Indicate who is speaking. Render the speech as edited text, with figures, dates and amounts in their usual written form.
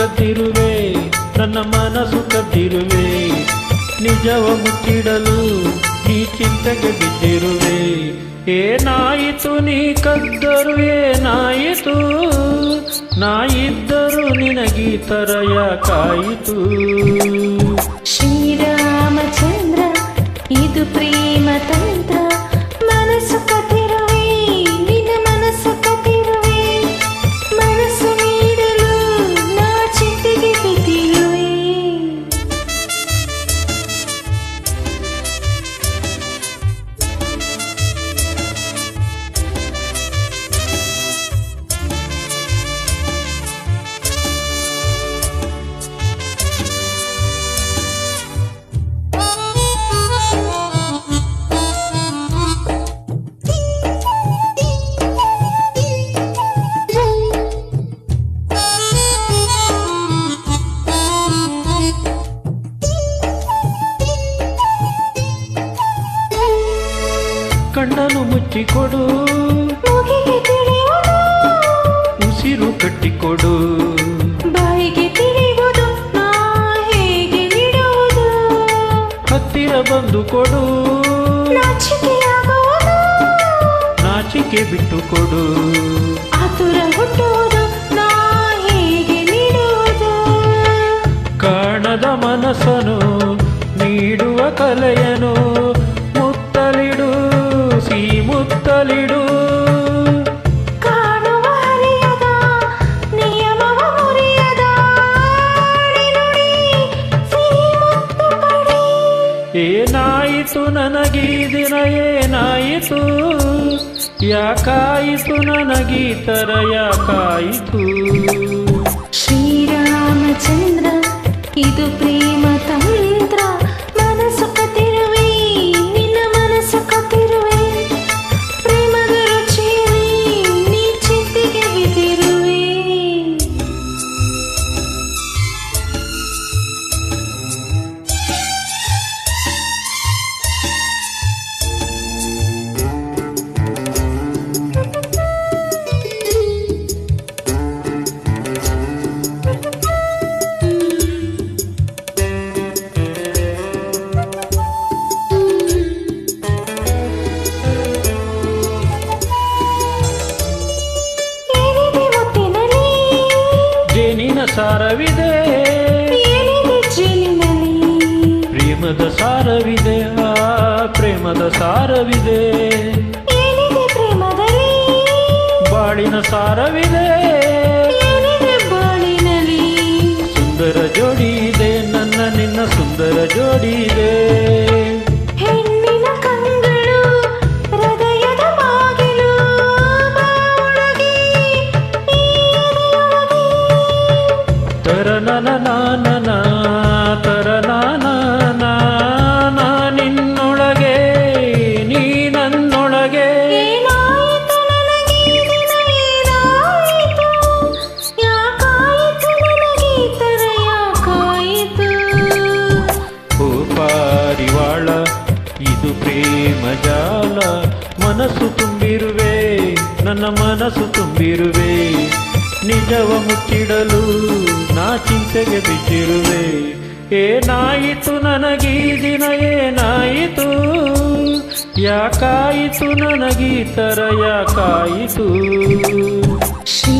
Speaker 1: ಕದ್ದಿರುವೆ, ನನ್ನ ಮನಸ್ಸು ಕದ್ದಿರುವೆ. ನಿಜವ ಮುಚ್ಚಿಡಲು ನೀ ಚಿಂತೆಗೆ ಬಿದ್ದಿರುವೆ. ಏನಾಯಿತು ನೀ ಕದ್ದರು ಏನಾಯಿತು, ನಾ ಇದ್ದರು ನಿನಗೀ ತರ ಯಾಕಾಯಿತು.
Speaker 2: ಶ್ರೀರಾಮಚಂದ್ರ ಇದು ಪ್ರೇಮ ತಂತ್ರ, ಮನಸ್ಸು ಕದ್ದಿರುವೆ ನಿನ್ನ ಮನಸ್ಸು ಕದ್ದಿರುವೆ. ಮನಸ್ಸು ನೀಡಲು ನಾ ಚಿಂತೆಗೆ ಬಿದ್ದಿರುವೆ.
Speaker 1: ಕಣ್ಣನ್ನು ಮುಚ್ಚಿಕೊಡು,
Speaker 2: ಮೂಗಿಗೆ ತಿಳಿಯುವುದು,
Speaker 1: ಉಸಿರು ಕಟ್ಟಿಕೊಡು.
Speaker 2: ಬಾಯಿಗೆ ತಿಳಿಯುವುದು, ನಾ ಹೇಗೆ ನೀಡುವುದು.
Speaker 1: ಹತ್ತಿರ ಬಂದು ಕೊಡು,
Speaker 2: ನಾಚಿಕೆಯಾಗುವುದು,
Speaker 1: ನಾಚಿಕೆ ಬಿಟ್ಟು ಕೊಡು.
Speaker 2: ಆತುರ ಹುಟ್ಟುವುದು, ನಾ ಹೇಗೆ ನೀಡುವುದು.
Speaker 1: ಕಾಣದ ಮನಸ್ಸನು ನೀಡುವ ಕಲೆಯನು ಮುತ್ತಲಿಡು, ಸಿ ಮುತ್ತಲಿಡು.
Speaker 2: ಕಾಣುವ ಹರಿಯದ ನಿಯಮವ ಮುರಿಯದ ನುಡಿ ಸಿಹಿ ಮುತ್ತು ಪಡೆ.
Speaker 1: ಏನಾಯಿತು ನನಗೀ ದಿನ ಏನಾಯಿತು, ಯಾಕಾಯಿತು ನನಗೀ ತರ ಯಾಕಾಯಿತು.
Speaker 2: ಶ್ರೀರಾಮಚಂದ್ರ ಇದು ಪ್ರೇಮ ತಂತ್ರ, ಮನಸ್ಸು ಕದ್ದಿರುವೆ ನಿನ್ನ ಮನಸ್ಸು ಕದ್ದಿರುವೆ. ಪ್ರೇಮದ ರುಚಿಯಲ್ಲಿ ನೀ ಚಿಂತೆಗೆ ಬಿದ್ದಿರುವೆ. ಏನಿದೆ ಮುತ್ತಿನಲ್ಲಿ,
Speaker 1: ಜೇನಿನ ಸಾರವಿದೆ,
Speaker 2: ಏನಿದೆ ಜೇನಿನಲ್ಲಿ.
Speaker 1: ಪ್ರೇಮದ ಸಾರವಿದೆ, ಆ ಪ್ರೇಮದ ಸಾರವಿದೆ.
Speaker 2: ಏನಿದೆ ಪ್ರೇಮದಲ್ಲಿ,
Speaker 1: ಬಾಳಿನ ಸಾರವಿದೆ,
Speaker 2: ಏನಿದೆ ಬಾಳಿನಲ್ಲಿ.
Speaker 1: ಸುಂದರ ಜೋಡಿ ಇದೆ, ನನ್ನ ನಿನ್ನ ಸುಂದರ ಜೋಡಿ ಇದೆ.
Speaker 2: ಹೆಣ್ಣಿನ ಕಂಗಳು ಹೃದಯದ ಬಾಗಿಲು, ಬಾಳೊಳಗೆ ಈ ಎದೆಯೊಳಗೆ.
Speaker 1: ತರನನ ನಾನನ ತರನಾನ ನಾ ನಿನ್ನೊಳಗೆ, ನೀ ನನ್ನೊಳಗೆ.
Speaker 2: ಏನಾಯಿತು ನನಗೆ ಈ ದಿನ ಏನಾಯಿತು, ಯಾಕಾಯಿತು ನನಗೆ ಈ ತರ ಯಾಕಾಯಿತು.
Speaker 1: ಓ ಪಾರಿವಾಳ ಇದು ಪ್ರೇಮ ಜಾಲ, ಮನಸ್ಸು ತುಂಬಿರುವೆ ನನ್ನ ಮನಸ್ಸು ತುಂಬಿರುವೆ. ನಿಜವ ಮುಚ್ಚಿಡಲು ನಾ ಚಿಂತೆಗೆ ಬಿದ್ದಿರುವೆ. ಏನಾಯಿತು ನನಗೀ ದಿನ ಏನಾಯಿತು, ಯಾಕಾಯಿತು ನನಗೀ ತರ ಯಾಕಾಯಿತು.
Speaker 2: ಶ್ರೀ